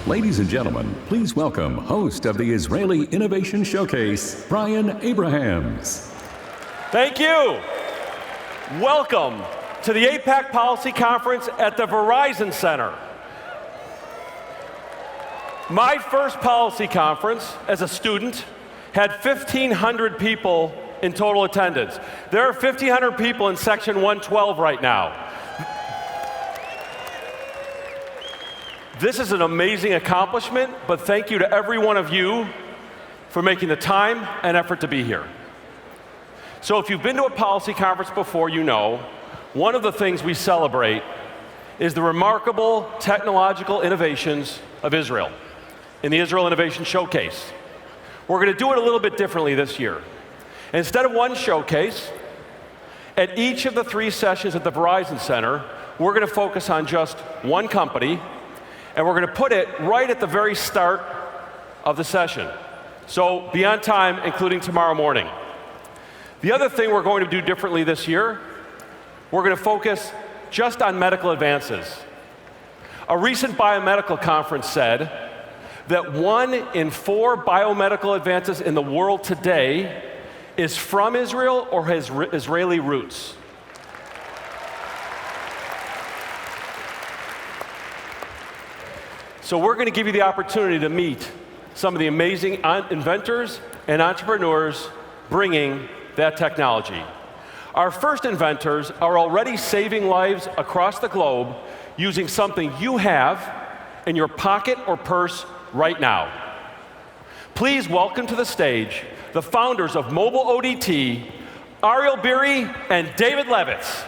Ladies and gentlemen, please welcome host of the Israeli Innovation Showcase, Brian Abrahams. Thank you. Welcome to the APAC Policy Conference at the Verizon Center. My first policy conference as a student had 1,500 people in total attendance. There are 1,500 people in section 112 right now. This is an amazing accomplishment, but thank you to every one of you for making the time and effort to be here. So if you've been to a policy conference before, you know, one of the things we celebrate is the remarkable technological innovations of Israel in the Israel Innovation Showcase. We're going to do it a little bit differently this year. Instead of one showcase, at each of the 3 sessions at the Verizon Center, we're going to focus on just one company, and we're going to put it right at the very start of the session. So be on time, including tomorrow morning. The other thing we're going to do differently this year, we're going to focus just on medical advances. A recent biomedical conference said that 1 in 4 biomedical advances in the world today is from Israel or has Israeli roots. So we're going to give you the opportunity to meet some of the amazing inventors and entrepreneurs bringing that technology. Our first inventors are already saving lives across the globe using something you have in your pocket or purse right now. Please welcome to the stage the founders of MobileODT, Ariel Beery and David Levitz.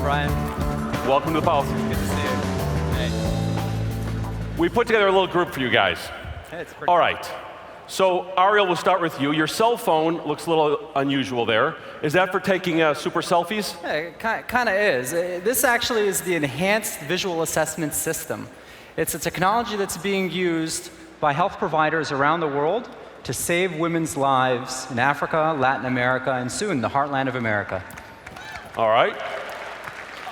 Brian. Welcome to the policy. Good to see you. Hey. We put together a little group for you guys. Hey, it's pretty All right. So, Ariel, we'll start with you. Your cell phone looks a little unusual there. Is that for taking super selfies? Yeah, it kind of is. This actually is the Enhanced Visual Assessment System. It's a technology that's being used by health providers around the world to save women's lives in Africa, Latin America, and soon the heartland of America. All right.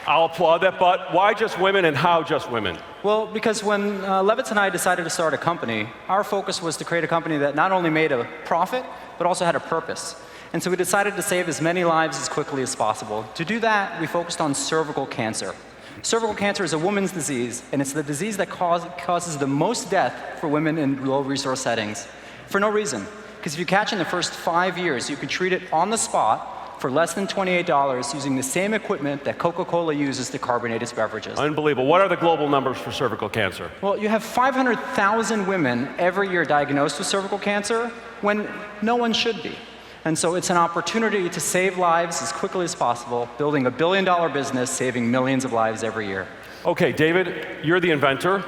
I'll applaud that, but why just women and how just women? Well, because when Levitz and I decided to start a company, our focus was to create a company that not only made a profit, but also had a purpose. And so we decided to save as many lives as quickly as possible. To do that, we focused on cervical cancer. Cervical cancer is a woman's disease, and it's the disease that causes the most death for women in low-resource settings, for no reason. Because if you catch in the first 5 years, you can treat it on the spot for less than $28 using the same equipment that Coca-Cola uses to carbonate its beverages. Unbelievable. What are the global numbers for cervical cancer? Well, you have 500,000 women every year diagnosed with cervical cancer when no one should be. And so it's an opportunity to save lives as quickly as possible, building a billion-dollar business, saving millions of lives every year. Okay, David, you're the inventor.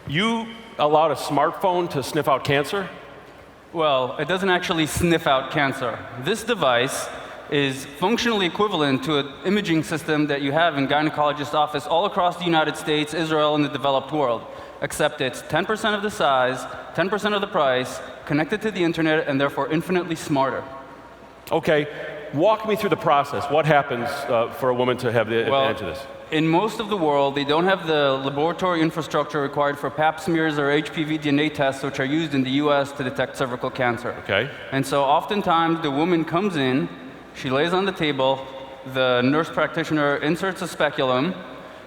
You allowed a smartphone to sniff out cancer? Well, it doesn't actually sniff out cancer. This device is functionally equivalent to an imaging system that you have in gynecologist's office all across the United States, Israel, and the developed world, except it's 10% of the size, 10% of the price, connected to the internet, and therefore infinitely smarter. Okay, walk me through the process. What happens for a woman to have the advantage of this? In most of the world, they don't have the laboratory infrastructure required for pap smears or HPV DNA tests, which are used in the US to detect cervical cancer. Okay. And so oftentimes the woman comes in, she lays on the table, the nurse practitioner inserts a speculum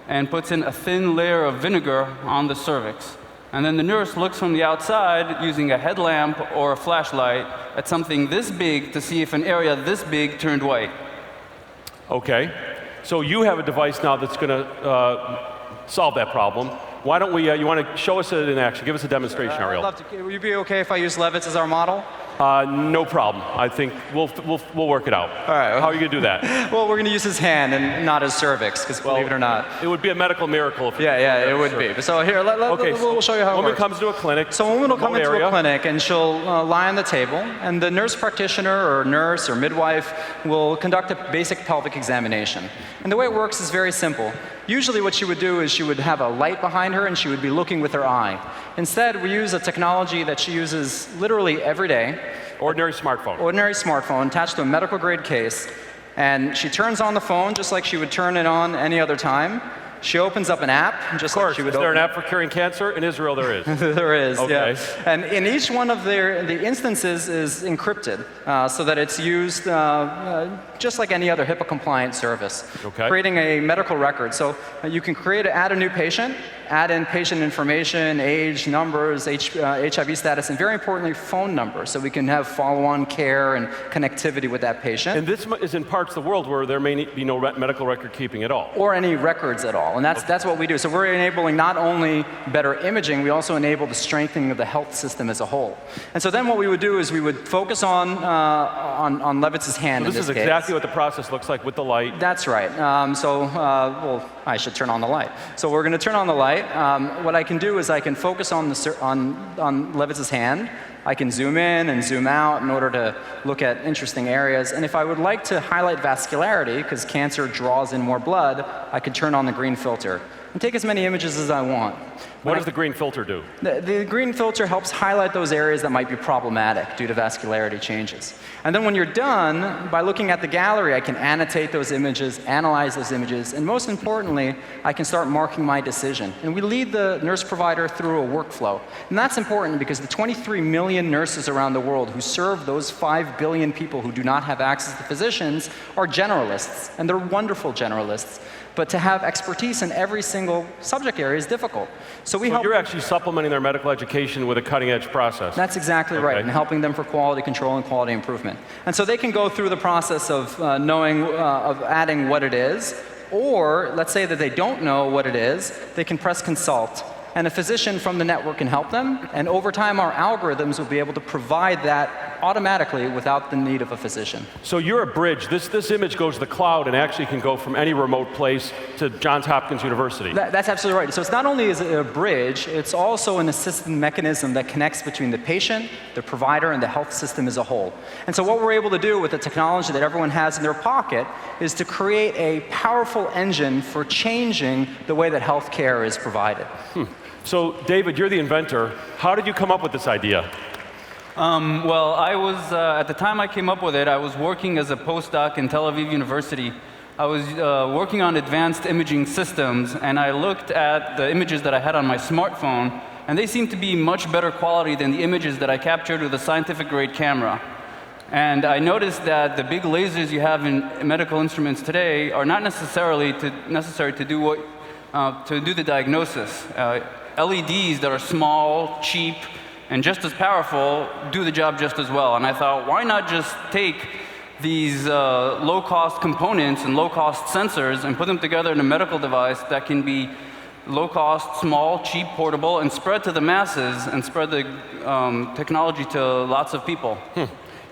and puts in a thin layer of vinegar on the cervix. And then the nurse looks from the outside using a headlamp or a flashlight at something this big to see if an area this big turned white. Okay. So you have a device now that's going to solve that problem. Why don't we, you want to show us it in action? Give us a demonstration, Ariel. I'd love to. Would you be okay if I use Levitz as our model? No problem. I think we'll work it out. All right. How are you going to do that? Well, we're going to use his hand and not his cervix, because believe it or not. It would be a medical miracle if Yeah, it would be. So here, we'll show you how it works. A woman comes to a clinic. So a woman will come into area. a clinic, and she'll lie on the table, and the nurse practitioner or nurse or midwife will conduct a basic pelvic examination. And the way it works is very simple. Usually what she would do is she would have a light behind her, and she would be looking with her eye. Instead, we use a technology that she uses literally every day. Ordinary smartphone. Ordinary smartphone attached to a medical grade case. And she turns on the phone just like she would turn it on any other time. She opens up an app, just like she would. Is there an app for curing cancer? In Israel, there is. There is, okay. yeah. And in each one of the instances is encrypted, so that it's used just like any other HIPAA-compliant service, creating a medical record. So you can add a new patient, add in patient information, age, numbers, HIV status, and very importantly, phone number, so we can have follow-on care and connectivity with that patient. And this is in parts of the world where there may be no medical record keeping at all. Or any records at all. And that's what we do. So we're enabling not only better imaging, we also enable the strengthening of the health system as a whole. And so then what we would do is we would focus on Levitz's hand. So this is exactly what the process looks like with the light. That's right. Well, I should turn on the light. So we're going to turn on the light. What I can do is I can focus on Levitz's hand. I can zoom in and zoom out in order to look at interesting areas. And if I would like to highlight vascularity, because cancer draws in more blood, I can turn on the green filter and take as many images as I want. What does the green filter do? The green filter helps highlight those areas that might be problematic due to vascularity changes. And then when you're done, by looking at the gallery, I can annotate those images, analyze those images, and most importantly, I can start marking my decision. And we lead the nurse provider through a workflow. And that's important because the 23 million nurses around the world who serve those 5 billion people who do not have access to physicians are generalists, and they're wonderful generalists. But to have expertise in every single subject area is difficult. So you're actually supplementing their medical education with a cutting-edge process. That's exactly right, and helping them for quality control and quality improvement. And so they can go through the process of of adding what it is, or let's say that they don't know what it is, they can press consult. And a physician from the network can help them, and over time our algorithms will be able to provide that automatically without the need of a physician. So you're a bridge. This image goes to the cloud and actually can go from any remote place to Johns Hopkins University. That's absolutely right. So it's not only is it a bridge, it's also an assistant mechanism that connects between the patient, the provider, and the health system as a whole. And so what we're able to do with the technology that everyone has in their pocket is to create a powerful engine for changing the way that healthcare is provided. So David, you're the inventor. How did you come up with this idea? Well, I was, at the time I came up with it, I was working as a postdoc in Tel Aviv University. I was working on advanced imaging systems, and I looked at the images that I had on my smartphone, and they seemed to be much better quality than the images that I captured with a scientific-grade camera. And I noticed that the big lasers you have in medical instruments today are not necessary to do the diagnosis. LEDs that are small, cheap, and just as powerful do the job just as well. And I thought, why not just take these low-cost components and low-cost sensors and put them together in a medical device that can be low-cost, small, cheap, portable, and spread to the masses and spread the technology to lots of people. You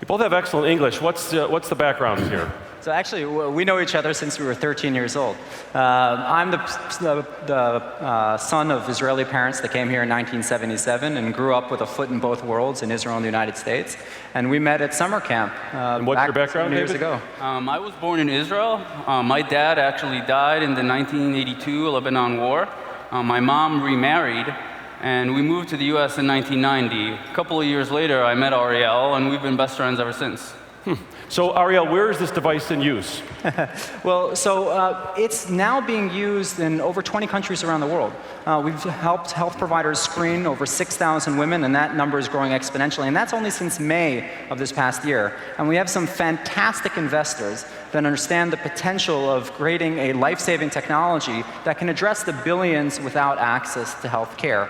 both have excellent English. What's the background here? So actually, we know each other since we were 13 years old. I'm the son of Israeli parents that came here in 1977 and grew up with a foot in both worlds, in Israel and the United States. And we met at summer camp and what's your background, years ago. I was born in Israel. My dad actually died in the 1982 Lebanon War. My mom remarried, and we moved to the US in 1990. A couple of years later, I met Ariel, and we've been best friends ever since. So Ariel, where is this device in use? Well, it's now being used in over 20 countries around the world. We've helped health providers screen over 6,000 women, and that number is growing exponentially. And that's only since May of this past year. And we have some fantastic investors that understand the potential of creating a life-saving technology that can address the billions without access to health care.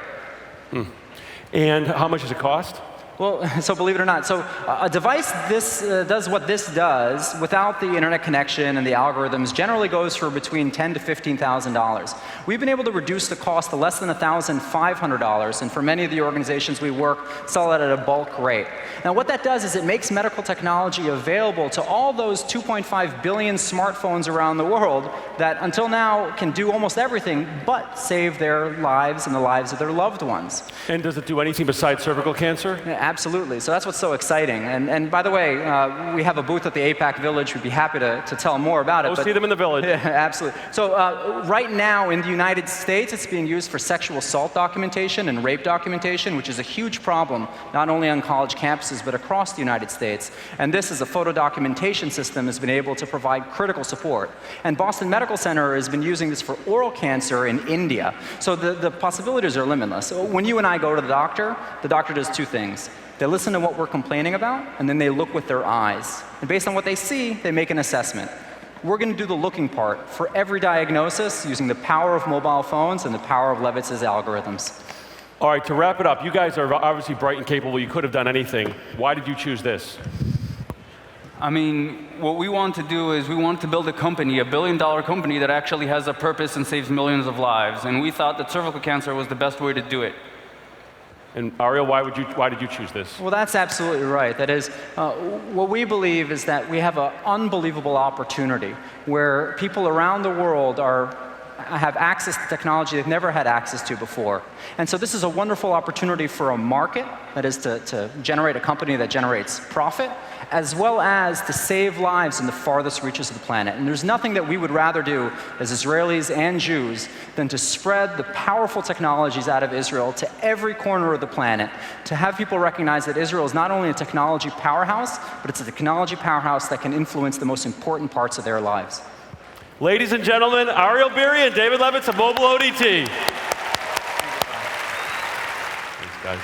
And how much does it cost? Well, so believe it or not, so a device does what this does without the internet connection and the algorithms generally goes for between $10,000 to $15,000. We've been able to reduce the cost to less than $1,500, and for many of the organizations we work, sell it at a bulk rate. Now what that does is it makes medical technology available to all those 2.5 billion smartphones around the world that until now can do almost everything but save their lives and the lives of their loved ones. And does it do anything besides cervical cancer? Absolutely. So that's what's so exciting. And by the way, we have a booth at the APAC Village. We'd be happy to tell more about it. Go see them in the village. Yeah, absolutely. So right now in the United States, it's being used for sexual assault documentation and rape documentation, which is a huge problem, not only on college campuses, but across the United States. And this is a photo documentation system has been able to provide critical support. And Boston Medical Center has been using this for oral cancer in India. So the possibilities are limitless. So when you and I go to the doctor does two things. They listen to what we're complaining about, and then they look with their eyes. And based on what they see, they make an assessment. We're going to do the looking part for every diagnosis using the power of mobile phones and the power of Levitz's algorithms. All right, to wrap it up, you guys are obviously bright and capable. You could have done anything. Why did you choose this? I mean, what we want to do is we want to build a company, $1 billion company that actually has a purpose and saves millions of lives. And we thought that cervical cancer was the best way to do it. And Ariel, why did you choose this? Well, that's absolutely right. That is, what we believe is that we have an unbelievable opportunity where people around the world have access to technology they've never had access to before. And so this is a wonderful opportunity for a market, that is to generate a company that generates profit, as well as to save lives in the farthest reaches of the planet. And there's nothing that we would rather do as Israelis and Jews than to spread the powerful technologies out of Israel to every corner of the planet, to have people recognize that Israel is not only a technology powerhouse, but it's a technology powerhouse that can influence the most important parts of their lives. Ladies and gentlemen, Ariel Beery and David Levitz of MobileODT. Thanks, guys.